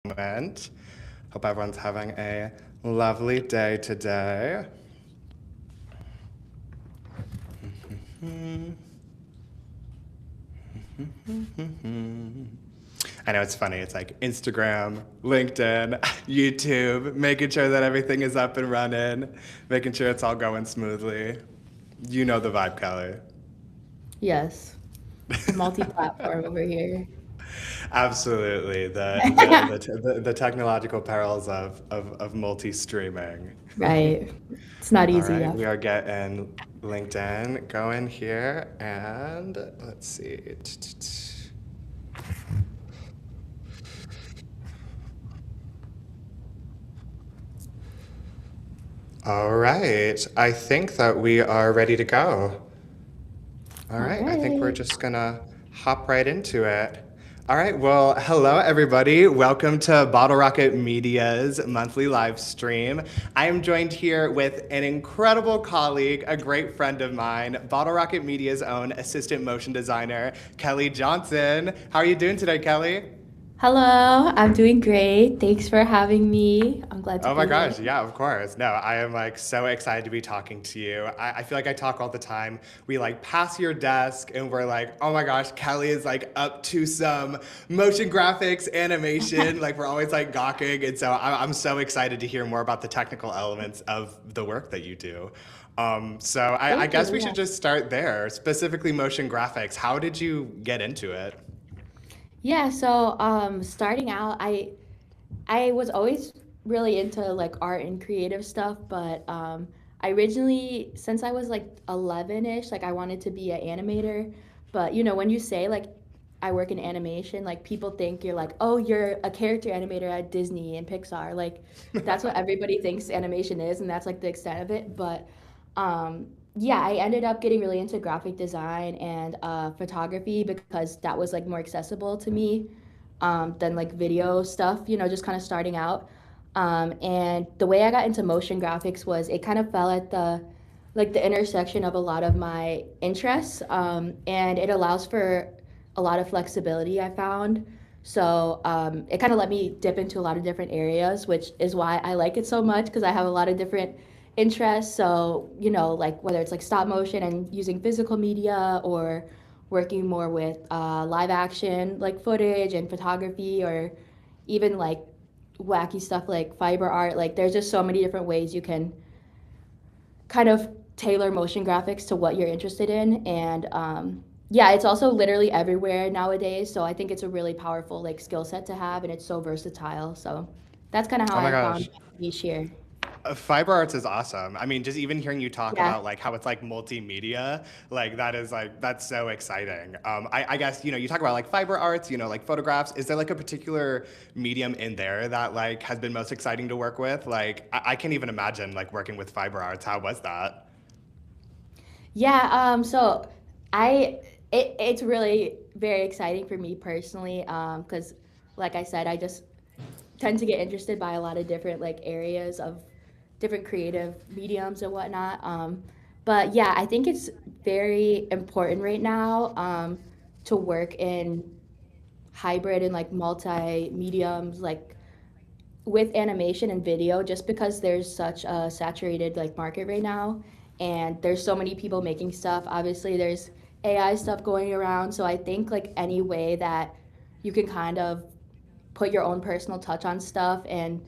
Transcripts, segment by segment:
moment. Hope everyone's having a lovely day today. I know it's funny. It's like Instagram, LinkedIn, YouTube, making sure that everything is up and running, making sure it's all going smoothly. You know the vibe, Kelly. Yes, multi-platform over here. Absolutely. The technological perils of multi streaming. Right. It's not All easy, right, yeah. we are getting LinkedIn going here, and let's see. All right, I think that we are ready to go. All All right, I think we're right. just gonna hop right into it. All right, well, hello everybody. Welcome to Bottle Rocket Media's monthly live stream. I am joined here with an incredible colleague, a great friend of mine, Bottle Rocket Media's own assistant motion designer, Kelly Johnson. How are you doing today, Kelly? Hello, I'm doing great. Thanks for having me. I'm glad to Oh my be here. gosh, yeah, of course. No, I am like so excited to be talking to you. I feel like I talk all the time. We like pass your desk and we're like, oh my gosh, Kelly is like up to some motion graphics, animation. Like we're always like gawking. And so I'm so excited to hear more about the technical elements of the work that you do. So I Thank guess you. we Yeah. should just start there, specifically motion graphics. How did you get into it? Yeah, so starting out, I was always really into like art and creative stuff, but I originally, since I was like 11-ish, like I wanted to be an animator. But when you say like I work in animation, like people think you're like, oh, you're a character animator at Disney and Pixar. Like that's what everybody thinks animation is, and that's like the extent of it. But yeah, I ended up getting really into graphic design and photography because that was like more accessible to me than like video stuff, just kind of starting out. And the way I got into motion graphics was it kind of fell at the intersection of a lot of my interests, and it allows for a lot of flexibility I found. So it kind of let me dip into a lot of different areas, which is why I like it so much because I have a lot of different interests. So like whether it's like stop motion and using physical media, or working more with live action like footage and photography, or even like wacky stuff like fiber art. Like there's just so many different ways you can kind of tailor motion graphics to what you're interested in. And yeah, it's also literally everywhere nowadays, so I think it's a really powerful like skill set to have, and it's so versatile. So that's kind of how Oh my I found gosh. my niche here. Fiber arts is awesome. I mean, just even hearing you talk Yeah. about like how it's like multimedia, like that is like that's so exciting. I guess you talk about like fiber arts, like photographs. Is there like a particular medium in there that like has been most exciting to work with? Like I can't even imagine like working with fiber arts. How was that? Yeah, so it's really very exciting for me personally, because like I said, I just tend to get interested by a lot of different like areas of different creative mediums and whatnot. But yeah, I think it's very important right now, to work in hybrid and like multi mediums, like with animation and video, just because there's such a saturated like market right now, and there's so many people making stuff. Obviously there's AI stuff going around, so I think like any way that you can kind of put your own personal touch on stuff. And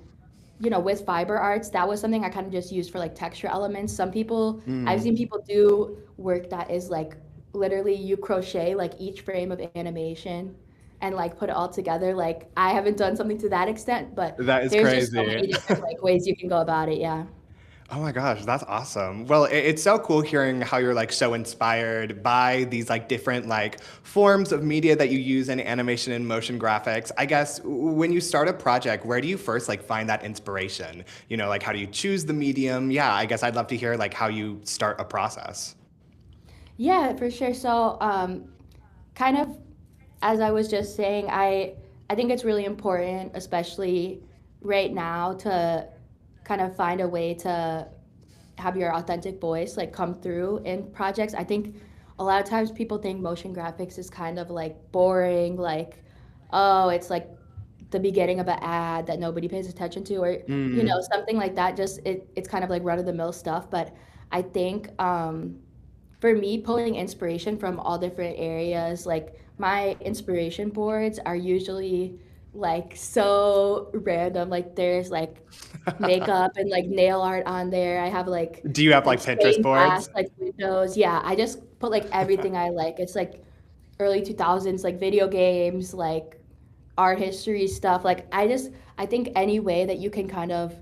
with fiber arts, that was something I kind of just used for like texture elements. I've seen people do work that is like literally you crochet like each frame of animation and like put it all together. Like I haven't done something to that extent, but That is there's just so crazy. many different like ways you can go about it. Yeah. Oh my gosh, that's awesome. Well, it's so cool hearing how you're like so inspired by these like different like forms of media that you use in animation and motion graphics. I guess when you start a project, where do you first like find that inspiration? Like how do you choose the medium? Yeah, I guess I'd love to hear like how you start a process. Yeah, for sure. So kind of as I was just saying, I think it's really important, especially right now, to kind of find a way to have your authentic voice like come through in projects. I think a lot of times people think motion graphics is kind of like boring, like oh, it's like the beginning of an ad that nobody pays attention to, or Mm. something like that. Just it's kind of like run of the mill stuff. But I think for me, pulling inspiration from all different areas, like my inspiration boards are usually like so random. Like there's like makeup and like nail art on there. I have Do you have like like Pinterest stained glass boards? like windows. Yeah, I just put like everything I like. It's like early 2000s like video games, like art history stuff. Like I think any way that you can kind of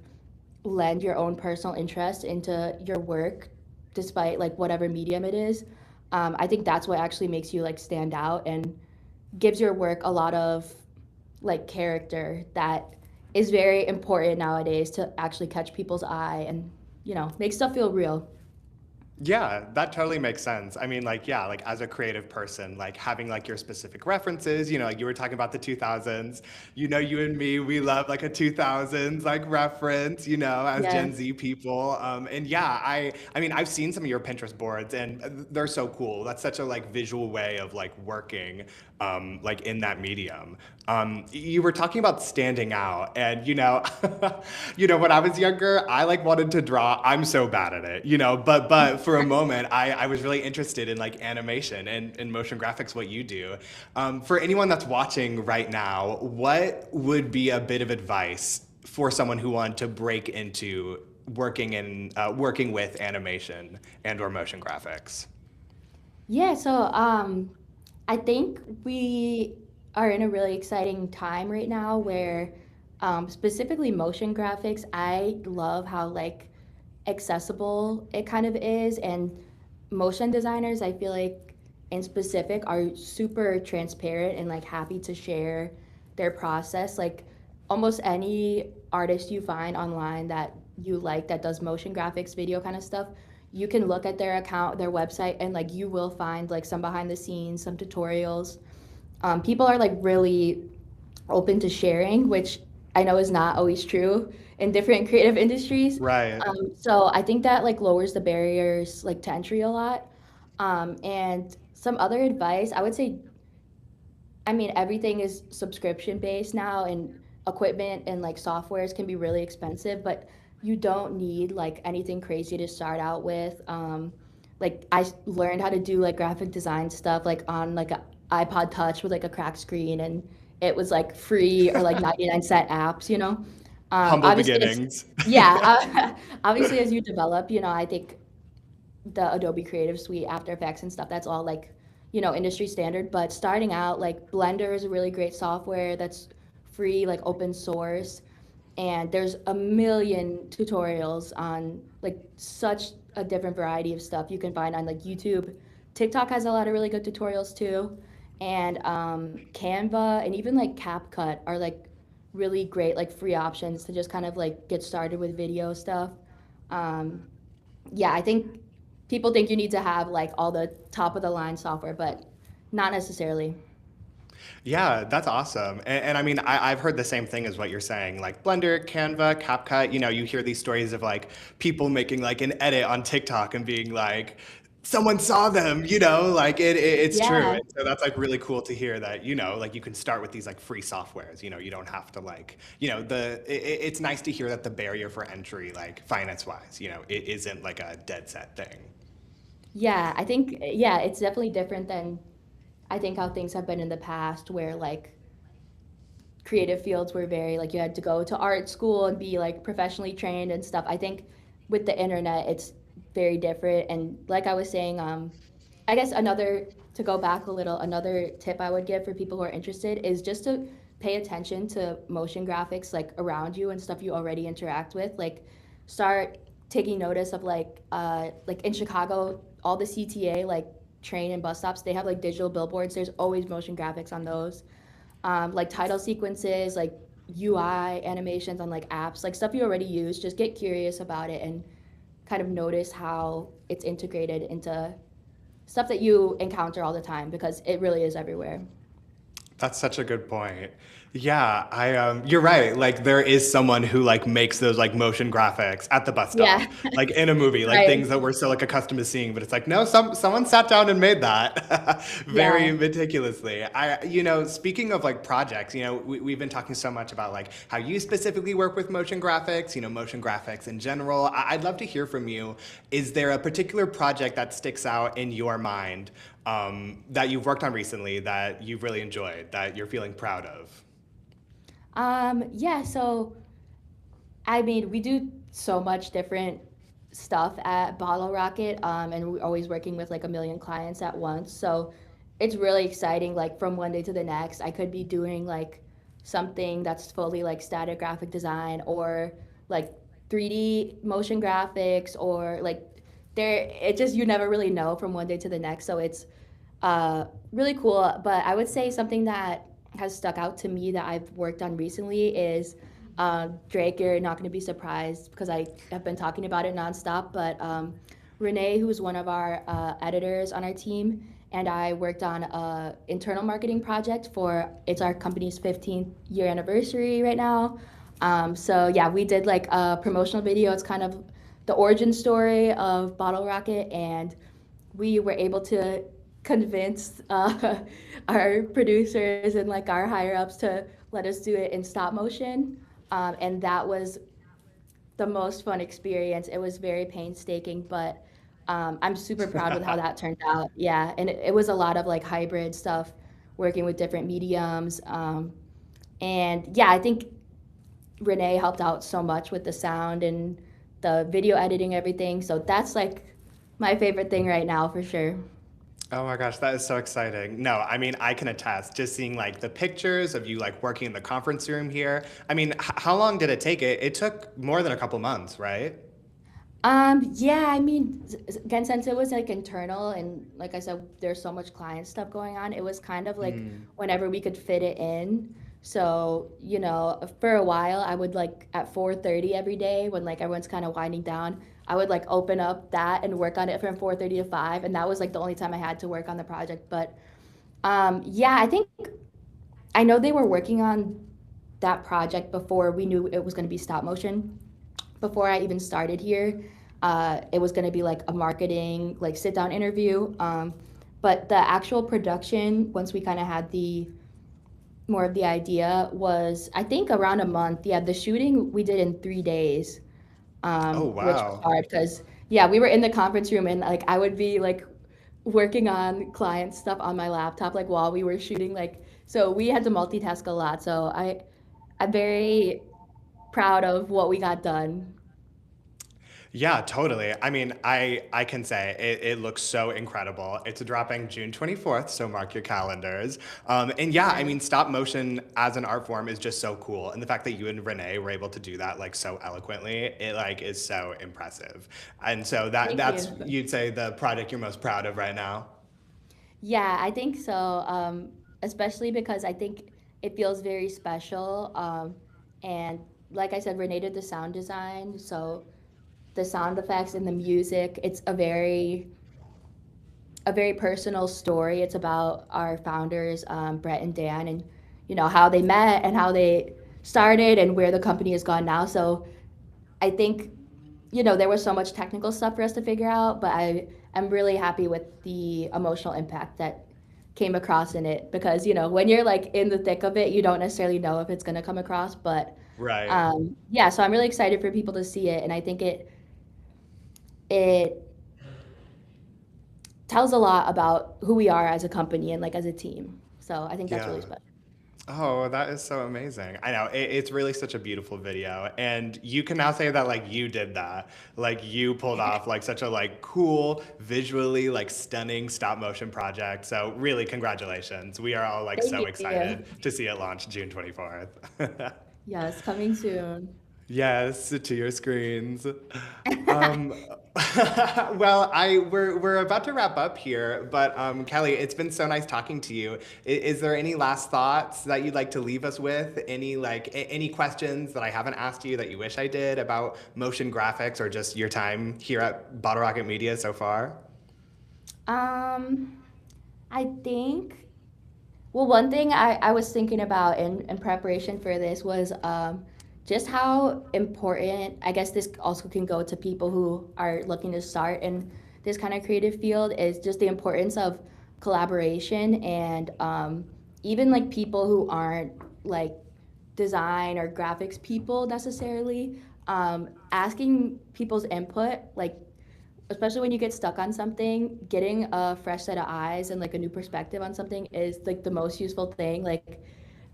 lend your own personal interest into your work despite like whatever medium it is. I think that's what actually makes you like stand out and gives your work a lot of like character that is very important nowadays to actually catch people's eye and make stuff feel real. Yeah, that totally makes sense. I mean, like, yeah, like as a creative person, like having like your specific references, like you were talking about the 2000s, you and me, we love like a 2000s like reference, as Gen Yes. Z people. And yeah, I mean, I've seen some of your Pinterest boards and they're so cool. That's such a like visual way of like working like in that medium. You were talking about standing out, and when I was younger, I like wanted to draw. I'm so bad at it, but for a moment, I was really interested in like animation and motion graphics, what you do. For anyone that's watching right now, what would be a bit of advice for someone who wanted to break into working with animation and or motion graphics? Yeah, so I think we are in a really exciting time right now where specifically motion graphics, I love how like accessible it kind of is, and motion designers I feel like in specific are super transparent and like happy to share their process. Like almost any artist you find online that you like that does motion graphics video kind of stuff, you can look at their account, their website, and like you will find like some behind the scenes, some tutorials. People are like really open to sharing, which I know is not always true in different creative industries. Right. So I think that like lowers the barriers like to entry a lot. And some other advice, I would say, I mean, everything is subscription based now, and equipment and like softwares can be really expensive, but you don't need like anything crazy to start out with. Like learned how to do like graphic design stuff like on like a iPod Touch with like a cracked screen, and it was like free or like 99-cent apps, you know. Humble Obviously, it's beginnings. yeah. Obviously, as you develop, I think the Adobe Creative Suite, After Effects, and stuff. That's all like, industry standard. But starting out, like Blender is a really great software that's free, like open source. And there's a million tutorials on like such a different variety of stuff you can find on like YouTube. TikTok has a lot of really good tutorials too. And Canva and even like CapCut are like really great, like free options to just kind of like get started with video stuff. Um, yeah, I think people think you need to have like all the top of the line software, but not necessarily. Yeah, that's awesome. And I mean, I've heard the same thing as what you're saying. Like Blender, Canva, CapCut, you hear these stories of like people making like an edit on TikTok and being like, someone saw them, like it's true. Yeah, And so that's like really cool to hear that, like you can start with these like free softwares, you don't have to like, it's nice to hear that the barrier for entry, like finance wise, it isn't like a dead set thing. yeah, I think yeah, it's definitely different than I think how things have been in the past, where like creative fields were very like you had to go to art school and be like professionally trained and stuff. I think with the internet, it's very different. And like I was saying, I guess another to go back a little, another tip I would give for people who are interested is just to pay attention to motion graphics like around you and stuff you already interact with. Like start taking notice of like in Chicago, all the CTA like train and bus stops, they have like digital billboards. There's always motion graphics on those. Like title sequences, like UI animations on like apps, like stuff you already use. Just get curious about it and kind of notice how it's integrated into stuff that you encounter all the time because it really is everywhere. That's such a good point. Yeah, you're right. Like there is someone who like makes those like motion graphics at the bus Yeah, stop, like in a movie, like right. things that we're so like accustomed to seeing, but it's like no, someone sat down and made that very Yeah. meticulously. Speaking of like projects, we've been talking so much about like how you specifically work with motion graphics, motion graphics in general. I'd love to hear from you. Is there a particular project that sticks out in your mind that you've worked on recently that you've really enjoyed, that you're feeling proud of? Yeah, so I mean, we do so much different stuff at Bottle Rocket, and we're always working with like a million clients at once. So it's really exciting. Like from one day to the next, I could be doing like something that's fully like static graphic design or like 3D motion graphics or like there. It just you never really know from one day to the next. So it's really cool. But I would say something that has stuck out to me that I've worked on recently is Drake. You're not going to be surprised because I have been talking about it nonstop. But Renee, who's one of our editors on our team, and I worked on a internal marketing project for it's our company's 15th year anniversary right now. So yeah, we did like a promotional video. It's kind of the origin story of Bottle Rocket, and we were able to convince our producers and like our higher ups to let us do it in stop motion. And that was the most fun experience. It was very painstaking, but I'm super proud with how that turned out. Yeah, and it was a lot of like hybrid stuff, working with different mediums. And yeah, I think Renee helped out so much with the sound and the video editing, everything. So that's like my favorite thing right now for sure. Oh my gosh, that is so exciting. No, I mean, I can attest just seeing like the pictures of you like working in the conference room here. I mean, how long did it take? It took more than a couple months, right? Yeah, I mean, again, since it was like internal and like I said, there's so much client stuff going on, it was kind of like Mm. whenever we could fit it in. So, for a while, I would like at 4:30 every day when like everyone's kind of winding down, I would like open up that and work on it from 4:30 to 5, and that was like the only time I had to work on the project. But yeah, I think I know they were working on that project before we knew it was going to be stop motion before I even started here. It was going to be like a marketing, like sit down interview. But the actual production, once we kind of had the more of the idea, was I think around a month. Yeah, the shooting we did in 3 days, Oh, which was wow. hard because yeah, we were in the conference room and like I would be like working on client stuff on my laptop like while we were shooting. Like so we had to multitask a lot. So I'm very proud of what we got done. Yeah, totally. I mean, I can say it looks so incredible. It's dropping June 24th, so mark your calendars. And yeah, I Yeah. mean, stop motion as an art form is just so cool. And the fact that you and Renee were able to do that like so eloquently, it like is so impressive. And so Thank that's you. you'd say the project you're most proud of right now. Yeah, I think so. Especially because I think it feels very special. And like I said, Renee did the sound design, so the sound effects and the music, it's a very personal story. It's about our founders, Brett and Dan, and how they met and how they started and where the company has gone now. So I think there was so much technical stuff for us to figure out, but I am really happy with the emotional impact that came across in it because when you're like in the thick of it, you don't necessarily know if it's going to come across. But Right. yeah, so I'm really excited for people to see it, and I think it tells a lot about who we are as a company and like as a team. So I think that's Yeah. really special. Oh, that is so amazing. I know it's really such a beautiful video. And you can now say that like you did that. Like you pulled off like such a like cool, visually like stunning stop motion project. So really congratulations. We are all like Thank so you. excited to see it launch June 24th. Yes, coming soon. Yes, to your screens. Um, well, we're about to wrap up here, but Kelly, it's been so nice talking to you. Is there any last thoughts that you'd like to leave us with? Any any questions that I haven't asked you that you wish I did about motion graphics or just your time here at Bottle Rocket Media so far? Um, I think Well, one thing I was thinking about in preparation for this was just how important, I guess this also can go to people who are looking to start in this kind of creative field, is just the importance of collaboration and even like people who aren't like design or graphics people necessarily, asking people's input, like especially when you get stuck on something, getting a fresh set of eyes and like a new perspective on something is like the most useful thing. Like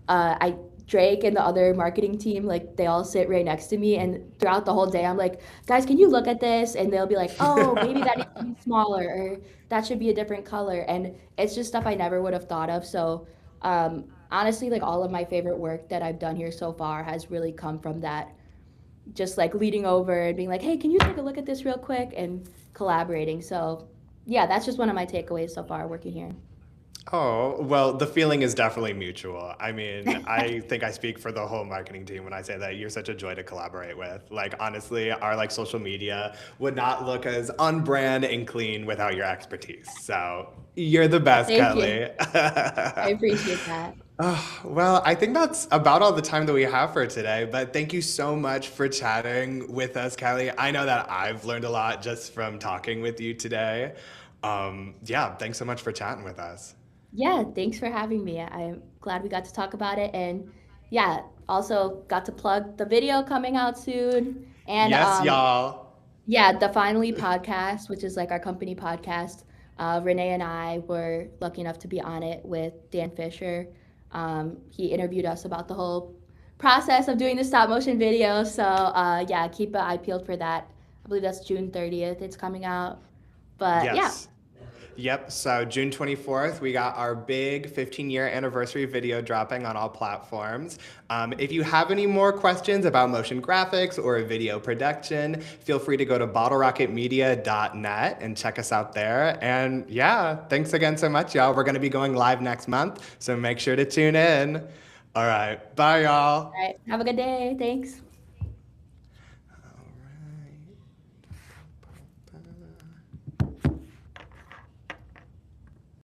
I Drake and the other marketing team, like they all sit right next to me, and throughout the whole day, I'm like, guys, can you look at this? And they'll be like, oh, maybe that needs to be smaller, or that should be a different color. And it's just stuff I never would have thought of. So honestly, like all of my favorite work that I've done here so far has really come from that, just like leading over and being like, hey, can you take a look at this real quick, and collaborating. So yeah, that's just one of my takeaways so far working here. Oh, well, the feeling is definitely mutual. I mean, I think I speak for the whole marketing team when I say that you're such a joy to collaborate with. Like, honestly, our like social media would not look as on brand and clean without your expertise. So you're the best, Thank you. Kelly. I appreciate that. Oh, well, I think that's about all the time that we have for today, but thank you so much for chatting with us, Kelly. I know that I've learned a lot just from talking with you today. Yeah, thanks so much for chatting with us. Yeah, thanks for having me. I'm glad we got to talk about it. And yeah, also got to plug the video coming out soon. And Yes, y'all. yeah, the Finally podcast, which is like our company podcast. Renee and I were lucky enough to be on it with Dan Fisher. He interviewed us about the whole process of doing the stop motion video. So yeah, keep an eye peeled for that. I believe that's June 30th. It's coming out. But yeah, Yes. Yep. So June 24th, we got our big 15-year anniversary video dropping on all platforms. If you have any more questions about motion graphics or video production, feel free to go to bottlerocketmedia.net and check us out there. And yeah, thanks again so much, y'all. We're going to be going live next month, so make sure to tune in. All right. Bye, y'all. all right. Have a good day. Thanks.